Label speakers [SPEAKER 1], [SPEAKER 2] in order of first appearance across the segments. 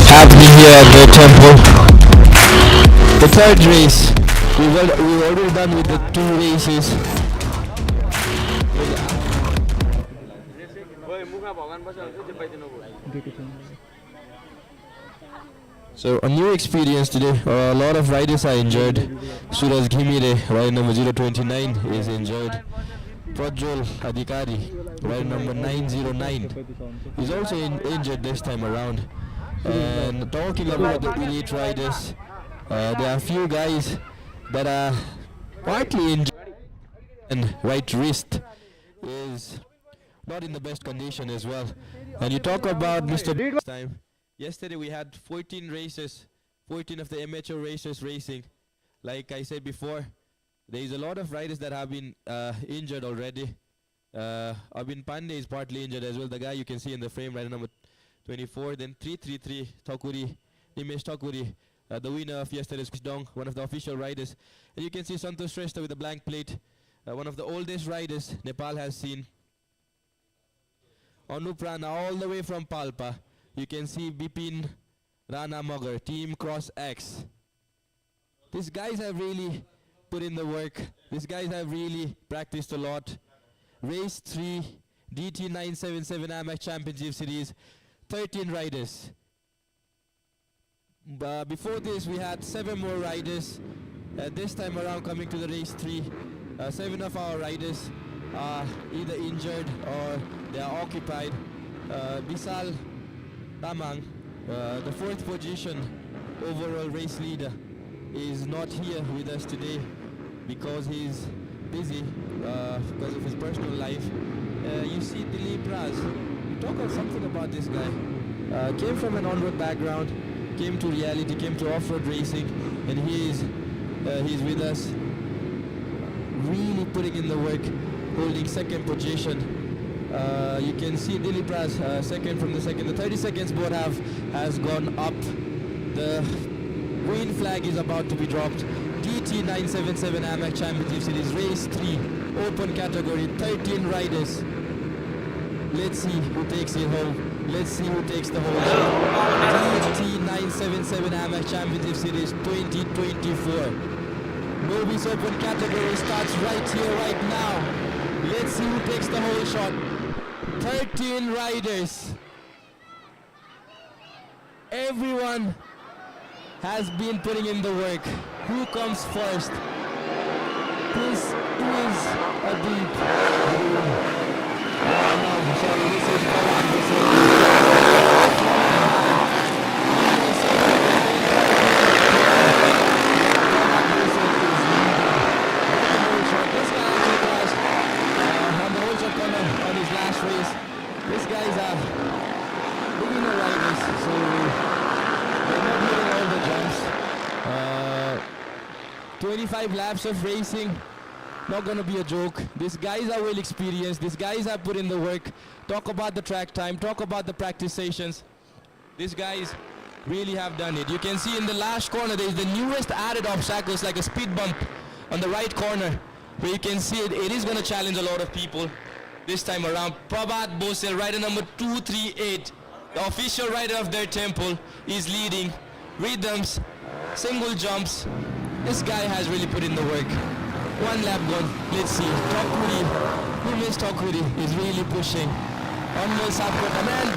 [SPEAKER 1] happening here at the temple. The third race. We've already done with the two races. So a new experience today. A lot of riders are injured. Suraj Ghimire, rider number 029, is injured. Prajwal Adhikari, rider number 909, is also injured this time around. And talking about the elite riders, there are a few guys that are partly injured, and right wrist is not in the best condition as well. And you talk about Mr. this time. Yesterday we had 14 races, 14 of the amateur racers racing. Like I said before, there is a lot of riders that have been injured already. Abin Pandey is partly injured as well. The guy you can see in the frame, rider number 24. Then 333 Takuri, Nimesh Takuri, the winner of yesterday's Dong, one of the official riders. And you can see Santosh Shrestha with a blank plate, one of the oldest riders Nepal has seen. Anuprana all the way from Palpa. You can see Bipin Rana Magar, Team Cross X. These guys have really put in the work. These guys have really practiced a lot. Race 3, DT977MX Championship Series, 13 riders. Before this, we had 7 more riders. This time around, coming to the race 3, 7 of our riders are either injured or they are occupied. Bisal Tamang, the 4th position overall race leader, is not here with us today because he's busy because of his personal life. You see Dilip Raz. We talk about something about this guy. Came from an on-road background, came to reality, came to off-road racing, and he's with us, really putting in the work, holding 2nd position. You can see Dilip Raz, 2nd from the 2nd. The 30 seconds board has gone up. The green flag is about to be dropped. DT977MX Championship Series Race 3, open category, 13 riders. Let's see who takes it home. Let's see who takes the whole show. DT977MX Championship Series 2024. Novice open category starts right here, right now. Let's see who takes the whole shot. 13 riders. Everyone has been putting in the work. Who comes first? This is a deep. Sorry, this is These guys are beginner riders, so they're not hitting all the jumps. 25 laps of racing, not gonna be a joke. These guys are well experienced. These guys have put in the work. Talk about the track time, talk about the practice sessions. These guys really have done it. You can see in the last corner, there is the newest added obstacles like a speed bump on the right corner, where you can see it is gonna challenge a lot of people. This time around, Prabhat Bosel, rider number 238, the official rider of their temple, is leading. Rhythms, single jumps. This guy has really put in the work. 1 lap gone. Let's see. Takuri, who missed Takuri, is really pushing. Anmol Sapkota, man.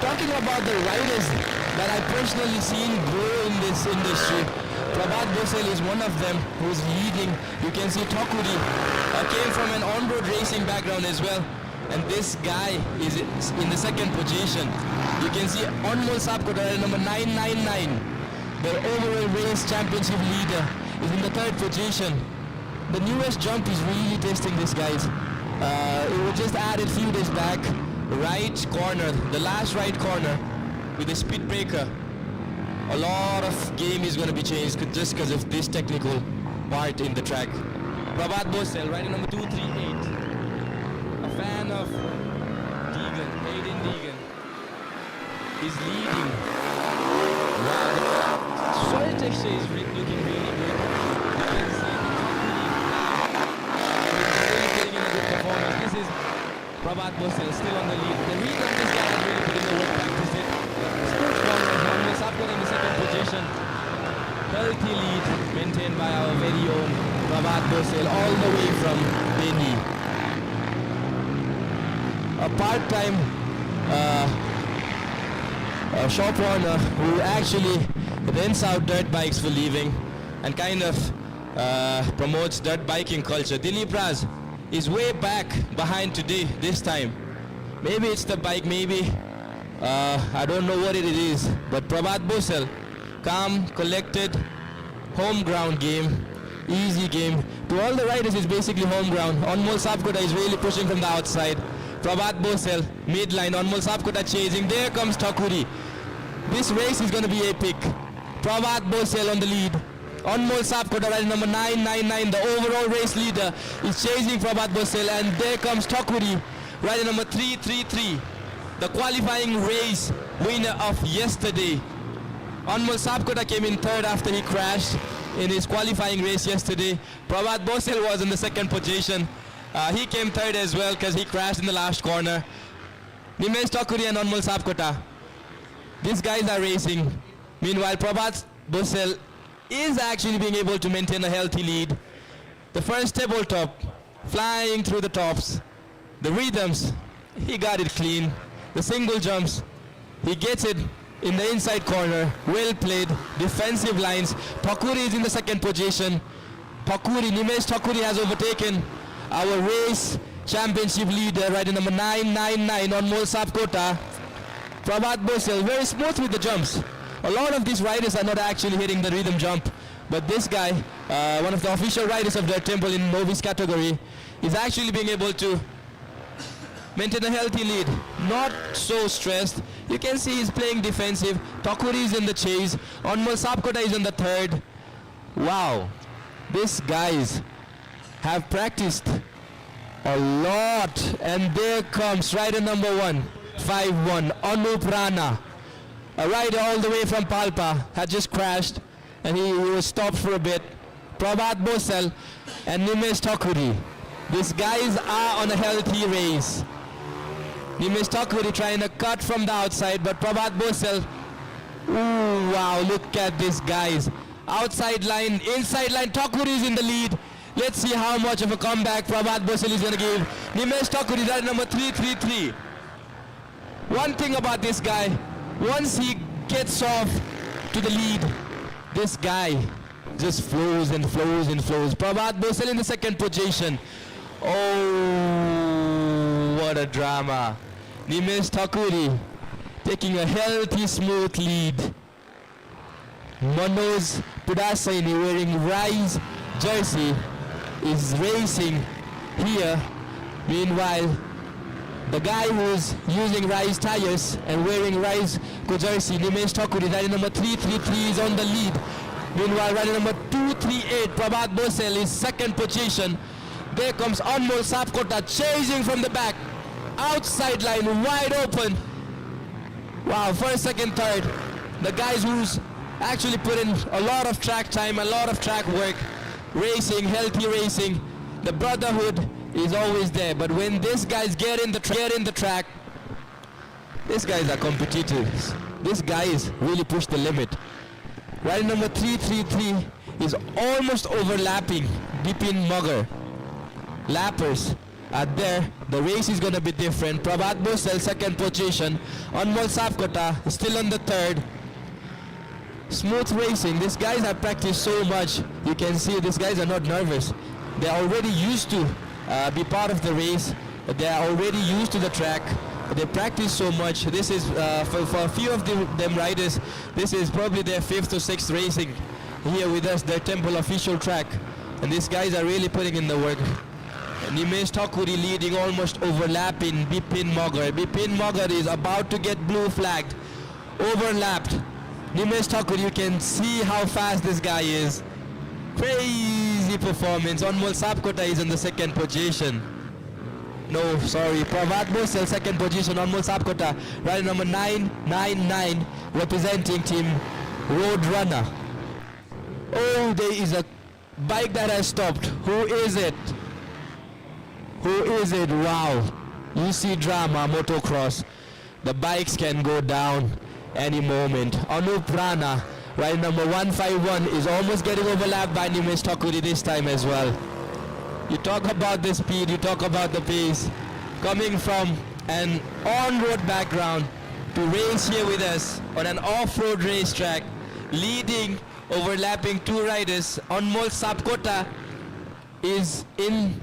[SPEAKER 1] Talking about the riders that I personally seen grow in this industry, Prabhat Bosel is one of them who's leading. You can see Takuri came from an on-road racing background as well. And this guy is in the 2nd position. You can see Anmol Sapkota, number 999, the overall race championship leader, is in the 3rd position. The newest jump is really testing these guys. It was just added a few days back. Right corner, the last right corner with a speed breaker. A lot of game is going to be changed just because of this technical part in the track. Prabhat Bosel, rider number 238. A fan of Deegan, Hayden Deegan, is leading. Wow, the soil texture is looking really good. You can see the really putting in a good performance. This is Prabhat Bosel still on the lead. The lead of this guy has really put in the work, practiced it. Smooth corners, almost up in the second position. Healthy lead maintained by our very own Prabhat Bosel all the way from Beni. A part-time shop owner who actually rents out dirt bikes for living and kind of promotes dirt biking culture. Dilip Raj is way back behind today, this time. Maybe it's the bike, maybe. I don't know what it is. But Prabhat Bosel, calm, collected, home ground game, easy game. To all the riders, it's basically home ground. Anmol Sapkota is really pushing from the outside. Prabhat Bosel, midline, Anmol Sapkota chasing. There comes Takuri. This race is going to be epic. Prabhat Bosel on the lead. Anmol Sapkota, rider number 999, the overall race leader, is chasing Prabhat Bosel, and there comes Takuri, rider number 333, the qualifying race winner of yesterday. Anmol Sapkota came in third after he crashed in his qualifying race yesterday. Prabhat Bosel was in the second position. He came third as well because he crashed in the last corner. Nimesh Takuri and Anmol Sapkota, these guys are racing. Meanwhile, Prabhat Bosel is actually being able to maintain a healthy lead. The first tabletop, flying through the tops. The rhythms, he got it clean. The single jumps, he gets it in the inside corner. Well played, defensive lines. Takuri is in the second position. Nimesh Takuri has overtaken our race championship leader, rider number 999 on Anmol Sapkota. Prabhat Bosel, very smooth with the jumps. A lot of these riders are not actually hitting the rhythm jump, but this guy, one of the official riders of their temple in novice category, is actually being able to maintain a healthy lead. Not so stressed. You can see he's playing defensive. Takuri is in the chase. Anmol Sapkota is in the third. Wow, these guys have practiced a lot, and there comes rider number 151, Anup Rana. A rider all the way from Palpa had just crashed and he was stopped for a bit. Prabhat Bosel and Nimesh Takuri. These guys are on a healthy race. Nimesh Takuri trying to cut from the outside, but Prabhat Bosel, ooh, wow, look at these guys. Outside line, inside line, Takuri is in the lead. Let's see how much of a comeback Prabhat Bosel is going to give. Nimesh Takuri, rider number 333. One thing about this guy, once he gets off to the lead, this guy just flows and flows and flows. Prabhat Bosel in the second position. Oh, what a drama. Nimesh Takuri taking a healthy, smooth lead. Manoj Pudasaini wearing Rise jersey is racing here. Meanwhile, the guy who's using Rise tires and wearing Rise jersey, Nimesh Takuri, rider number 333, is on the lead. Meanwhile, rider number 238, Prabhat Bosel, is second position. There comes Anmol Sapkota chasing from the back. Outside line, wide open. Wow, first, second, third. The guys who's actually put in a lot of track time, a lot of track work, racing, healthy racing. The brotherhood is always there, but when these guys get in the track, these guys are competitors. These guys really push the limit. Rider number 333 is almost overlapping Bipin Mugger. Lappers are there. The race is going to be different. Prabhat Bosel, second position. Anmol Sapkota still on the third. Smooth racing. These guys have practiced so much. You can see these guys are not nervous. They're already used to be part of the race. They're already used to the track. They practice so much. This is, for a few of them riders, this is probably their 5th or 6th racing here with us, their temple official track. And these guys are really putting in the work. Nimesh Takuri leading, almost overlapping Bipin Mugger. Bipin Mugger is about to get blue flagged. Overlapped. Nimesh Takuri, you can see how fast this guy is. Crazy performance. Anmol Sapkota is in the second position. No, sorry. Prabhat Bosel, second position. Anmol Sapkota, rider number 999, representing team Roadrunner. Oh, there is a bike that has stopped. Who is it? Who is it? Wow. You see drama, motocross. The bikes can go down any moment. Anup Rana, ride number 151, is almost getting overlapped by Nimesh Takuri this time as well. You talk about the speed, you talk about the pace. Coming from an on-road background to race here with us on an off-road racetrack, leading, overlapping two riders. Anmol Sapkota is in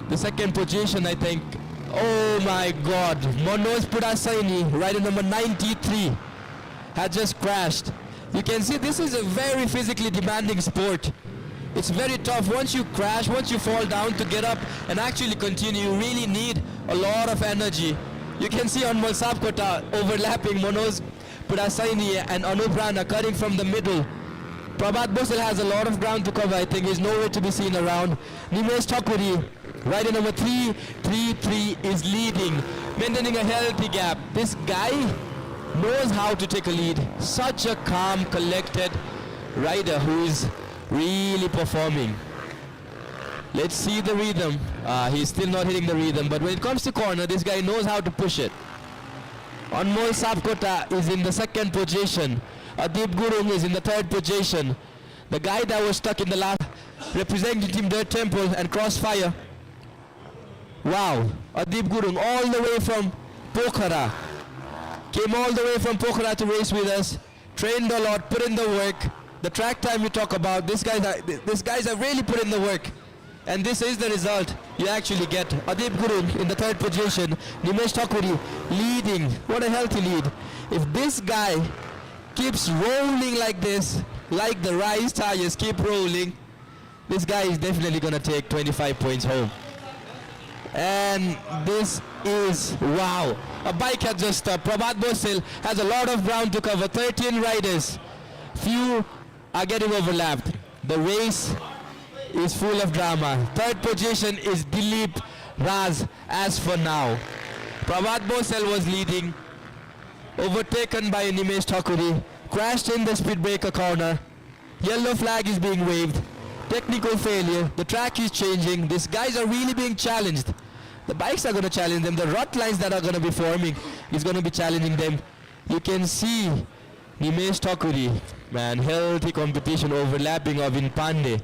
[SPEAKER 1] the second position, I think. Oh my God, Manoj Purasaini, rider number 93, had just crashed. You can see this is a very physically demanding sport. It's very tough. Once you crash, once you fall down, to get up and actually continue, you really need a lot of energy. You can see Anmol Sapkota overlapping Manoj Purasaini and Anup Rana cutting from the middle. Prabhat Bosel has a lot of ground to cover. I think he's nowhere to be seen around. Nimesh Takuri, rider number 333, is leading, maintaining a healthy gap. This guy knows how to take a lead. Such a calm, collected rider who is really performing. Let's see the rhythm. He's still not hitting the rhythm, but when it comes to corner, this guy knows how to push it. Anmol Sapkota is in the second position. Adib Gurung is in the third position. The guy that was stuck in the last, representing Team Dirt Temple and Crossfire. Wow, Adib Gurung all the way from Pokhara. Came all the way from Pokhara to race with us. Trained a lot, put in the work. The track time you talk about, these guys have really put in the work. And this is the result you actually get. Adib Gurung in the third position. Nimesh Takuri leading. What a healthy lead. If this guy keeps rolling like this, like the Rise tires keep rolling, this guy is definitely going to take 25 points home. And this is, wow. A bike has just stopped. Prabhat Bosel has a lot of ground to cover. 13 riders. Few are getting overlapped. The race is full of drama. Third position is Dilip Raz as for now. Prabhat Bosel was leading, overtaken by Nimesh Takuri, crashed in the speed breaker corner. Yellow flag is being waved. Technical failure. The track is changing. These guys are really being challenged. The bikes are going to challenge them. The rut lines that are going to be forming is going to be challenging them. You can see Nimesh Takuri, man, healthy competition overlapping of In Pandey.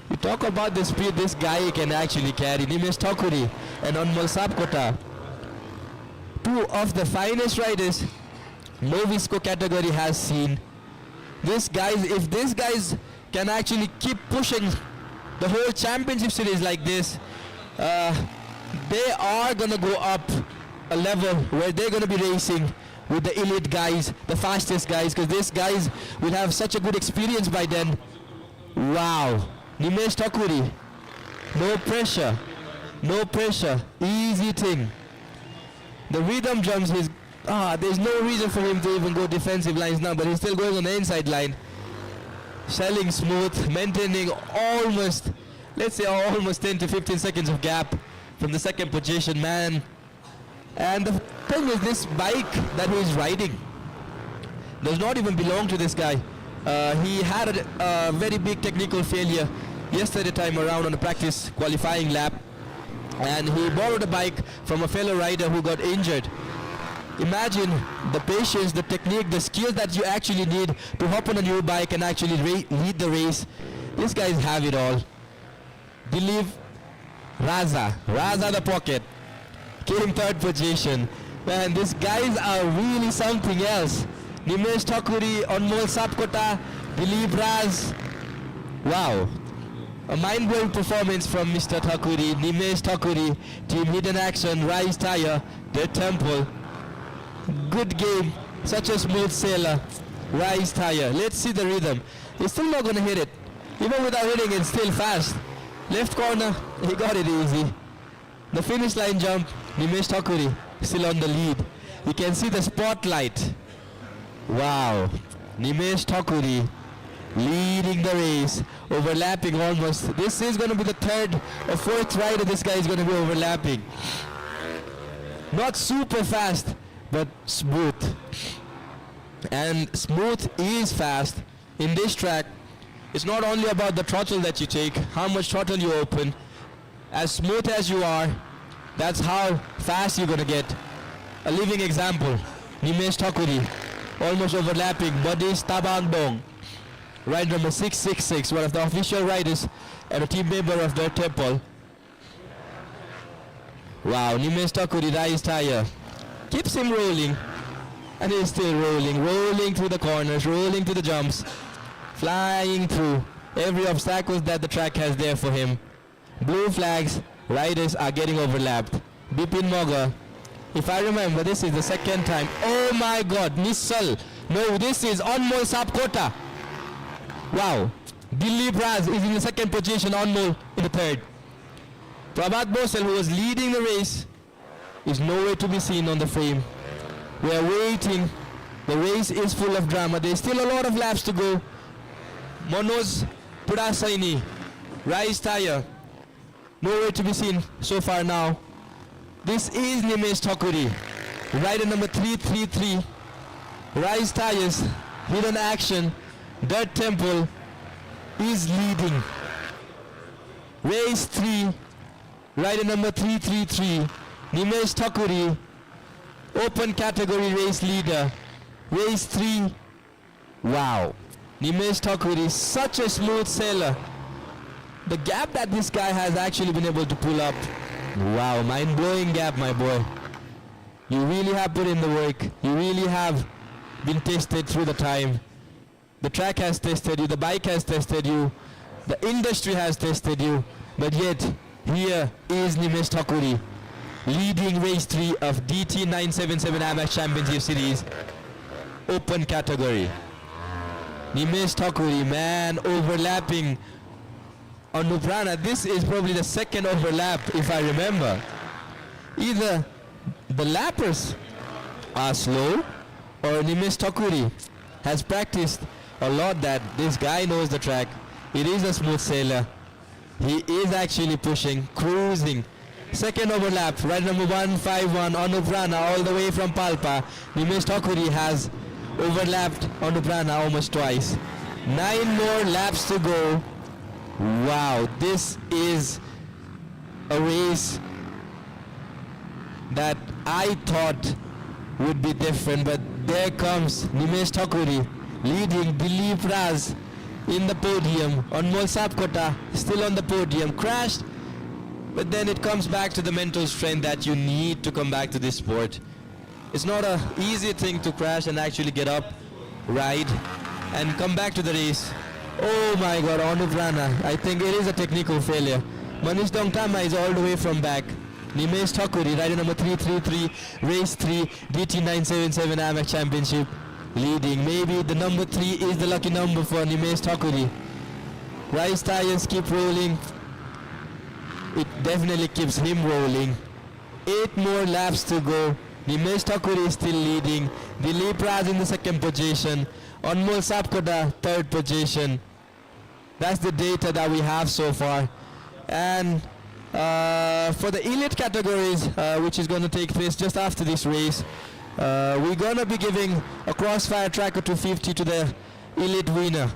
[SPEAKER 1] You talk about the speed this guy can actually carry. Nimesh Takuri and Anmol Sapkota, two of the finest riders Novisco category has seen. These guys, if these guys can actually keep pushing the whole championship series like this, they are going to go up a level where they're going to be racing with the elite guys, the fastest guys, because these guys will have such a good experience by then. Wow. Nimesh Takuri, no pressure, no pressure, easy thing. The rhythm jumps, there's no reason for him to even go defensive lines now, but he's still going on the inside line. Shelling smooth, maintaining almost, let's say almost 10 to 15 seconds of gap from the second position, man. And the thing is, this bike that he's riding does not even belong to this guy. He had a very big technical failure yesterday time around on a practice qualifying lap, and he borrowed a bike from a fellow rider who got injured. Imagine the patience, the technique, the skills that you actually need to hop on a new bike and actually lead the race. These guys have it all. Dilip Raza the pocket, came third position. Man, these guys are really something else. Nimesh Takuri, Anmol Sapkota, Dilip Raz. Wow. A mind-blowing performance from Mr. Takuri. Nimesh Takuri, Team Hidden Action, Rise Tire, Dirt Temple. Good game, such a smooth sailor. Rise Tire. Let's see the rhythm. He's still not going to hit it. Even without hitting it, still fast. Left corner, he got it easy. The finish line jump, Nimesh Takuri still on the lead. You can see the spotlight. Wow, Nimesh Takuri leading the race, overlapping almost. This is going to be the third or fourth rider this guy is going to be overlapping. Not super fast, but smooth. And smooth is fast. In this track, it's not only about the throttle that you take, how much throttle you open. As smooth as you are, That's how fast you're gonna get. A living example, Nimesh Takuri, almost overlapping Buddies Tabang Dong. Ride number 666, one of the official riders and a team member of the Nepal. Wow, Nimesh Takuri rise tire. Keeps him rolling. And he's still rolling through the corners, rolling through the jumps, flying through every obstacle that the track has there for him. Blue flags, riders are getting overlapped. Bipin Moga, if I remember, this is the second time. Oh my god, Nissal. No, this is Anmol Sapkota. Wow. Dilip Raz is in the second position, Anmol in the third. Prabhat Bosel, who was leading the race, is nowhere to be seen on the frame. We are waiting. The race is full of drama. There's still a lot of laps to go. Manoj Pudasaini, rise tire, nowhere to be seen so far now. This is Nimesh Takuri, rider number 333. Rise tires, hidden action, Dirt Temple is leading. Race 3, rider number 333, Nimesh Takuri, open category race leader. Race 3, wow. Nimesh Takuri, such a smooth sailor. The gap that this guy has actually been able to pull up. Wow, mind-blowing gap, my boy. You really have put in the work. You really have been tested through the time. The track has tested you, the bike has tested you, the industry has tested you, but yet, here is Nimesh Takuri, leading race 3 of DT977MX Championship Series, open category. Nimesh Takuri, man, overlapping Anuprana. This is probably the second overlap, if I remember. Either the lappers are slow, or Nimesh Takuri has practiced a lot that this guy knows the track. It is a smooth sailor. He is actually pushing, cruising. Second overlap, ride number 151, Anuprana, all the way from Palpa. Nimesh Takuri has overlapped Anuprana almost twice. 9 more laps to go. Wow, this is a race that I thought would be different, but there comes Nimesh Takuri leading Dilip Raz in the podium. Anmol Sapkota still on the podium, crashed, but then it comes back to the mental strength that you need to come back to this sport. It's not an easy thing to crash and actually get up, ride, and come back to the race. Oh my god, Anuprana, I think it is a technical failure. Manish Dongtama is all the way from back. Nimesh Takuri, rider number 333, race 3, DT977MX Championship, leading. Maybe the number 3 is the lucky number for Nimesh Takuri. Rise tires keep rolling. It definitely keeps him rolling. 8 more laps to go. Nimesh Takuri is still leading. Dilip Raz in the second position. Anmol Sapkota, third position. That's the data that we have so far. And for the elite categories, which is going to take place just after this race, we're going to be giving a Crossfire Tracker 250 to the elite winner.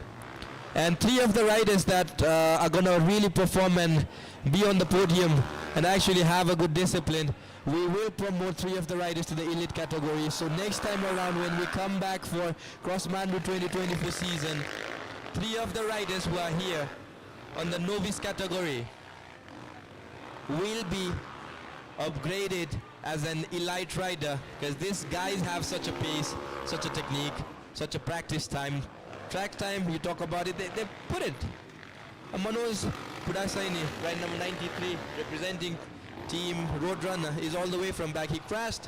[SPEAKER 1] And 3 of the riders that are going to really perform and be on the podium and actually have a good discipline, we will promote 3 of the riders to the elite category. So next time around when we come back for Cross Mandu 2024 season, 3 of the riders who are here on the novice category will be upgraded as an elite rider, because these guys have such a pace, such a technique, such a practice time. Track time, you talk about it, they put it. Manoj Pudasaini, ride number 93, representing Team Roadrunner, is all the way from back. He crashed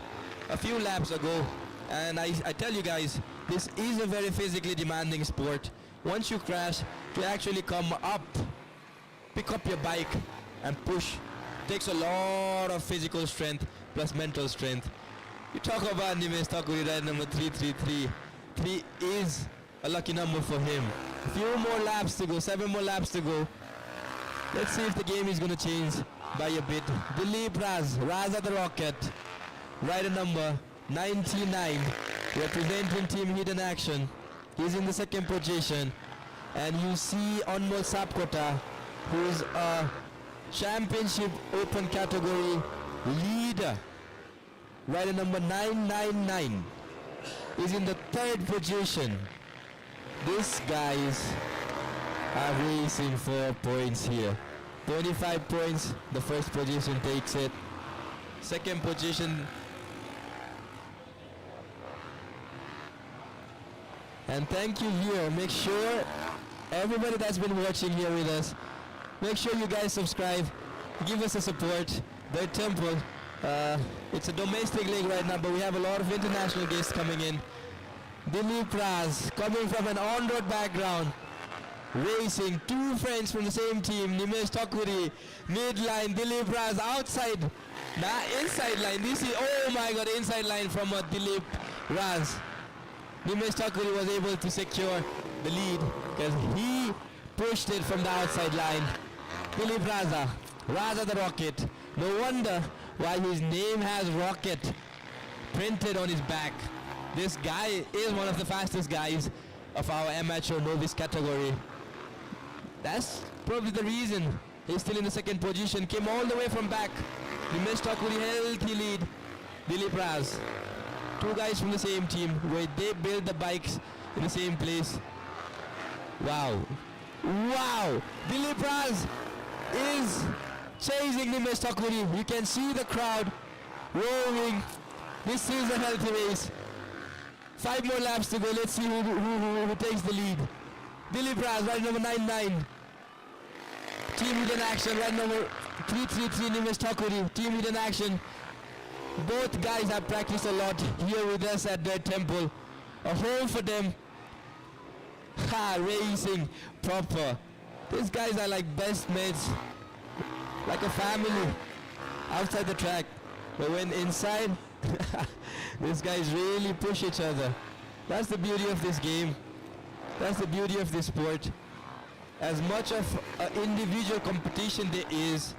[SPEAKER 1] a few laps ago, and I tell you guys, this is a very physically demanding sport. Once you crash, to actually come up, pick up your bike and push, takes a lot of physical strength plus mental strength. You talk about Nimesh Takuri, ride number 333. 3 is a lucky number for him. A few more laps to go, 7 more laps to go. Let's see if the game is going to change by a bit. Dilip Raz, Raza the Rocket, rider number 99, representing Team Hidden Action. He's in the second position. And you see Anmol Sapkota, who is a championship open category Leader, rider number 999, is in the third position. These guys are racing for points here. 25 points, the first position takes it. Second position, and thank you viewer, make sure everybody that's been watching here with us, make sure you guys subscribe, give us a support. The Temple, it's a domestic league right now, but we have a lot of international guests coming in. Dilip Raz, coming from an on-road background, racing. Two friends from the same team, Nimesh Takuri, midline, Dilip Raz outside, inside line. This is, oh my god, inside line from Dilip Raz. Nimesh Takuri was able to secure the lead because he pushed it from the outside line. Dilip Raza the Rocket. No wonder why his name has Rocket printed on his back. This guy is one of the fastest guys of our amateur novice category. That's probably the reason he's still in the second position. Came all the way from back. Nimesh Takuri healthy lead. Dilip Raz. Two guys from the same team where they build the bikes in the same place. Wow. Wow. Dilip Raz is chasing Nimesh Takuri. You can see the crowd roaring. This is a healthy race. 5 more laps to go. Let's see who takes the lead. Dilip Raz, ride number 99. Team hidden action, ride number 333, Nimesh Takuri. Team hidden action. Both guys have practiced a lot here with us at their temple. A home for them. Racing proper. These guys are like best mates, like a family outside the track. But when inside, these guys really push each other. That's the beauty of this game. That's the beauty of this sport. As much of an individual competition there is,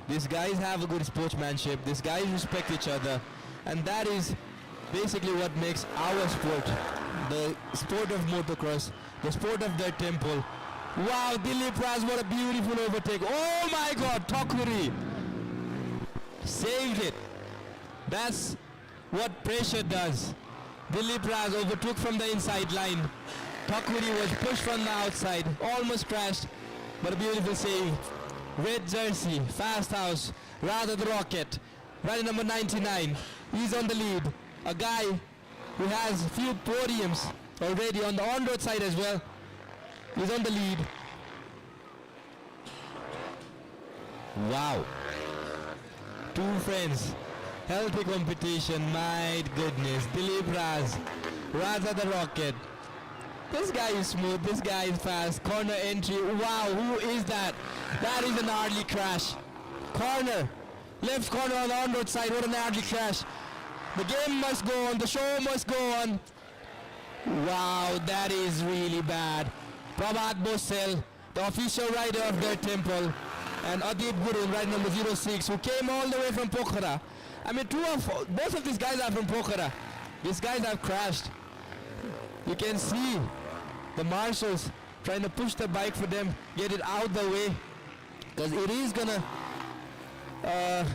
[SPEAKER 1] these guys have a good sportsmanship. These guys respect each other. And that is basically what makes our sport, the sport of motocross, the sport of their temple. Wow, Dilip Raz, what a beautiful overtake. Oh my god, Takuri saved it. That's what pressure does. Dilip Raz overtook from the inside line. Takuri was pushed from the outside, almost crashed, but a beautiful save. Red jersey, fast house, rather the Rocket, rider number 99. He's on the lead. A guy who has few podiums already on the on-road side as well. He's on the lead. Wow. Two friends. Healthy competition, my goodness. Dilip Raz. Raza the Rocket. This guy is smooth, this guy is fast. Corner entry. Wow, who is that? That is an gnarly crash. Corner. Left corner on the on-road side. What a gnarly crash. The game must go on. The show must go on. Wow, that is really bad. Prabhat Bosel, the official rider of their temple, and Adib Guru, rider number 06, who came all the way from Pokhara. I mean, both of these guys are from Pokhara. These guys have crashed. You can see the marshals trying to push the bike for them, get it out the way, because it is gonna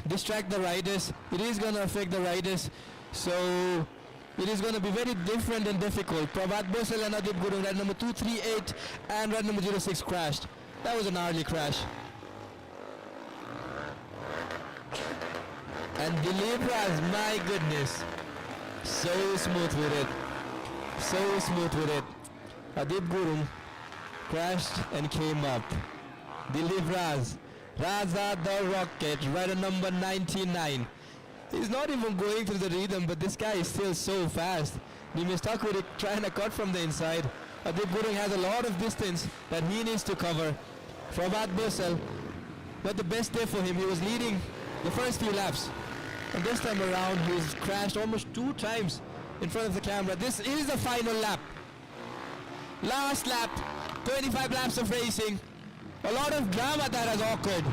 [SPEAKER 1] distract the riders. It is gonna affect the riders. So it is going to be very different and difficult. Prabhat Bosel and Adib Guru, ride number 238 and ride number 06 crashed. That was an early crash. And Dilip Raz, my goodness, so smooth with it. So smooth with it. Adib Guru crashed and came up. Dilip Raz, Raza the Rocket, rider number 99. He's not even going through the rhythm, but this guy is still so fast. Nimesh Takuri trying to cut from the inside. Adib Guru has a lot of distance that he needs to cover. Prabhat Bosel, not the best day for him. He was leading the first few laps. And this time around, he's crashed almost 2 times in front of the camera. This is the final lap. Last lap, 25 laps of racing. A lot of drama that has occurred.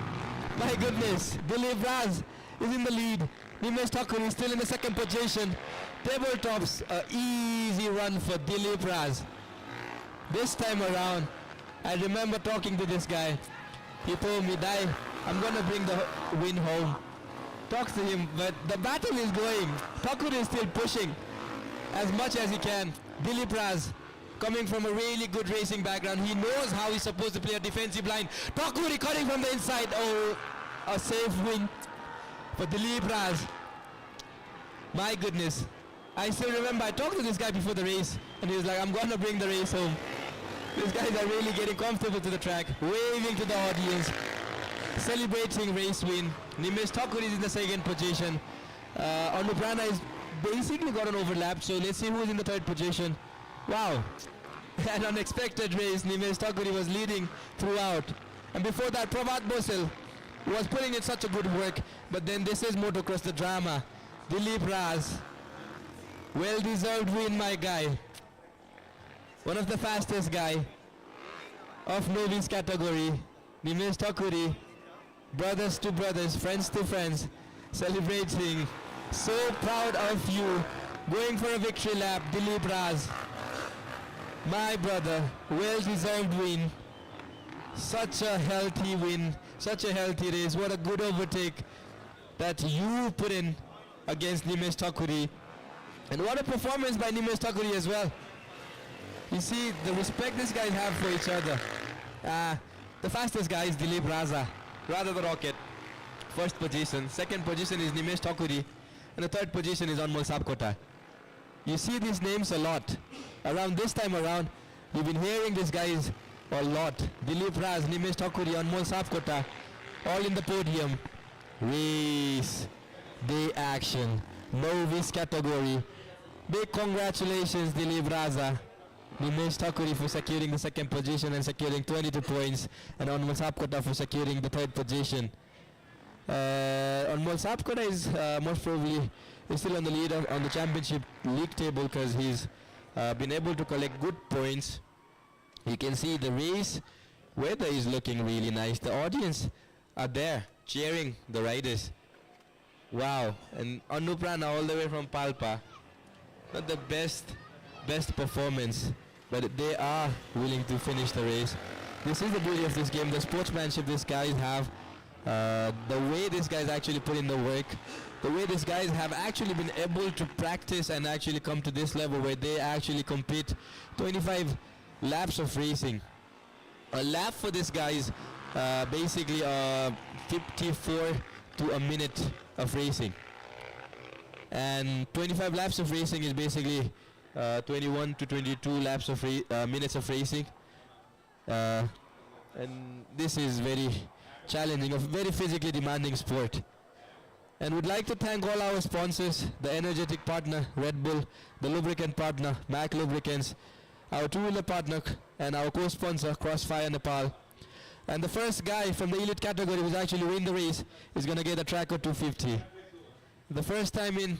[SPEAKER 1] My goodness, Dilip Raz is in the lead. Nimesh Takuri is still in the second position. Tabletops, an easy run for Dilip Raz. This time around, I remember talking to this guy. He told me, Dai, I'm going to bring the win home. talks to him, but the battle is going. Takuri is still pushing as much as he can. Dilip Raz, coming from a really good racing background, he knows how he's supposed to play a defensive line. Takuri cutting from the inside. Oh, a safe win for Dilip Raz. My goodness. I still remember I talked to this guy before the race, and he was like, I'm going to bring the race home. These guys are really getting comfortable to the track, waving to the audience, celebrating race win. Nimesh Takuri is in the second position. Anuprana is basically got an overlap, so let's see who's in the third position. Wow, an unexpected race. Nimesh Takuri was leading throughout. And before that, Prabhat Bosel was putting in such a good work, but then this is motocross, the drama. Dilip Raz, well-deserved win, my guy. One of the fastest guy of novice category. Nimesh Takuri, brothers to brothers, friends to friends, celebrating. So proud of you. Going for a victory lap, Dilip Raz. My brother, well-deserved win. Such a healthy win, such a healthy race. What a good overtake that you put in against Nimesh Takuri. And what a performance by Nimesh Takuri as well. You see the respect these guys have for each other. The fastest guy is Dilip Raza, rather the Rocket. First position. Second position is Nimesh Takuri. And the third position is Anmol Sapkota. You see these names a lot. Around this time around, you've been hearing these guys a lot. Dilip Raz, Nimesh Takuri, Anmol Sapkota, all in the podium. Race day action, novice category. Big congratulations, Dilip Raza. Nimesh Takuri for securing the second position and securing 22 points, and Anmol Sapkota for securing the third position. Anmol Sapkota is most probably is still on the lead on the championship league table because he's been able to collect good points. You can see the race weather is looking really nice. The audience are there cheering the riders. Wow, and Anuprana all the way from Palpa. Not the best performance, but they are willing to finish the race. This is the beauty of this game, the sportsmanship these guys have, the way these guys actually put in the work, the way these guys have actually been able to practice and actually come to this level where they actually compete 25 laps of racing. A lap for these guys, basically 54 to a minute of racing. And 25 laps of racing is basically 21 to 22 laps of minutes of racing. And this is very challenging, a very physically demanding sport. And we'd like to thank all our sponsors, the energetic partner, Red Bull, the lubricant partner, Mac Lubricants, our two-wheeler partner, and our co-sponsor, Crossfire Nepal. And the first guy from the elite category who's actually win the race is going to get a Tracker 250. The first time in